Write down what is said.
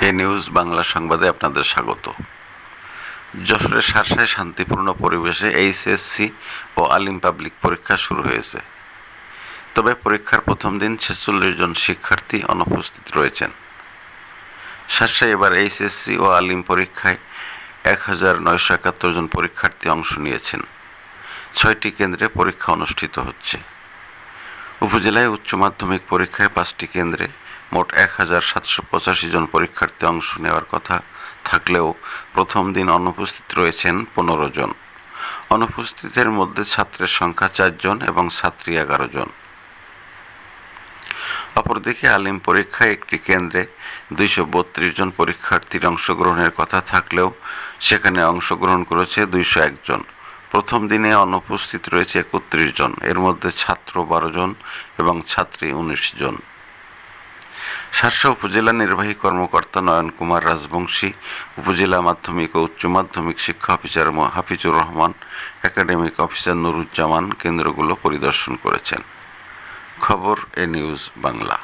এ news Bangla সংবাদে আপনাদের স্বাগত। যশোরের শার্শায় শান্তিপূর্ণ পরিবেশে এইচএসসি ও আলিম পাবলিক পরীক্ষা শুরু হয়েছে। তবে পরীক্ষার প্রথম দিন ৪৬ জন শিক্ষার্থী অনুপস্থিত রয়েছেন। শার্শায় এবার এইচএসসি ও আলিম পরীক্ষায় ১,৯৭১ জন পরীক্ষার্থী অংশ নিয়েছেন। ৬টি কেন্দ্রে পরীক্ষা অনুষ্ঠিত হচ্ছে। উপজেলায় উচ্চ মাধ্যমিক পরীক্ষায় ৫টি কেন্দ্রে মোট ১,৭৮৫ জন পরীক্ষার্থী অংশ নেওয়ার কথা থাকলেও প্রথম দিন অনুপস্থিত রয়েছেন ১৫ জন। অনুপস্থিতের মধ্যে ছাত্রের সংখ্যা ৪ জন এবং ছাত্রী ১১ জন। অপরদিকে আলিম পরীক্ষায় একটি কেন্দ্রে ২৩২ জন পরীক্ষার্থীর অংশগ্রহণের কথা থাকলেও সেখানে অংশগ্রহণ করেছে ২০১ জন। প্রথম দিনে অনুপস্থিত রয়েছে ৩১ জন, এর মধ্যে ছাত্র ১২ জন এবং ছাত্রী ১৯ জন। শার্শা উপজেলা নির্বাহী কর্মকর্তা নয়ন কুমার রাজবংশী, উপজেলা মাধ্যমিক ও উচ্চ মাধ্যমিক শিক্ষা officer Hafizur Rahman, academic officer Nuruzzaman কেন্দ্রগুলো পরিদর্শন করেছেন। খবর এ নিউজ বাংলা।